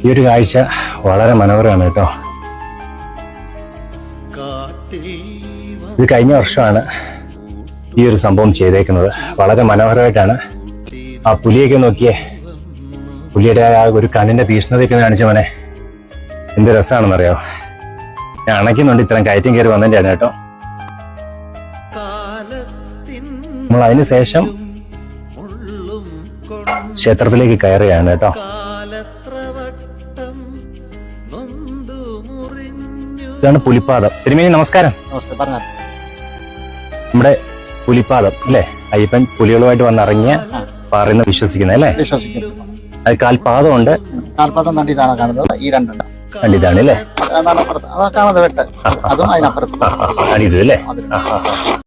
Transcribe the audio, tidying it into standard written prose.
ഈ ഒരു കാഴ്ച വളരെ മനോഹരമാണ് കേട്ടോ. ഇത് കഴിഞ്ഞ വർഷമാണ് ഈ ഒരു സംഭവം ചെയ്തേക്കുന്നത്. വളരെ മനോഹരമായിട്ടാണ്. ആ പുലിയൊക്കെ നോക്കിയേ, പുലിയുടെ ആ ഒരു കണ്ണിന്റെ തീഷ്ണതയൊക്കെ കാണിച്ച മോനെ എന്ത് രസമാണെന്നറിയോ. ഞാൻ അണയ്ക്കുന്നുണ്ട്, ഇത്രയും കയറ്റം കയറി വന്നതിൻ്റെയാണ് കേട്ടോ. നമ്മൾ അതിന് ശേഷം ക്ഷേത്രത്തിലേക്ക് കയറുകയാണ് കേട്ടോ. ഇതാണ് പുലിപ്പാദം. തിരുമേനി നമസ്കാരം. നമ്മുടെ പുലിപ്പാദം അല്ലേ, അയ്യപ്പൻ പുലികളുമായിട്ട് വന്നിറങ്ങിയ പറയുന്ന വിശ്വസിക്കുന്നത് അല്ലേ? അത് കാൽപാദമുണ്ട്. കാൽപാദം കണ്ടിതാണ് കാണുന്നത്. ഈ രണ്ടുണ്ട് കണ്ടിതാണ് അല്ലേ? കാണുന്നത് വെട്ട് അതും അതിനപ്പുറത്ത് ഇത് അല്ലേ?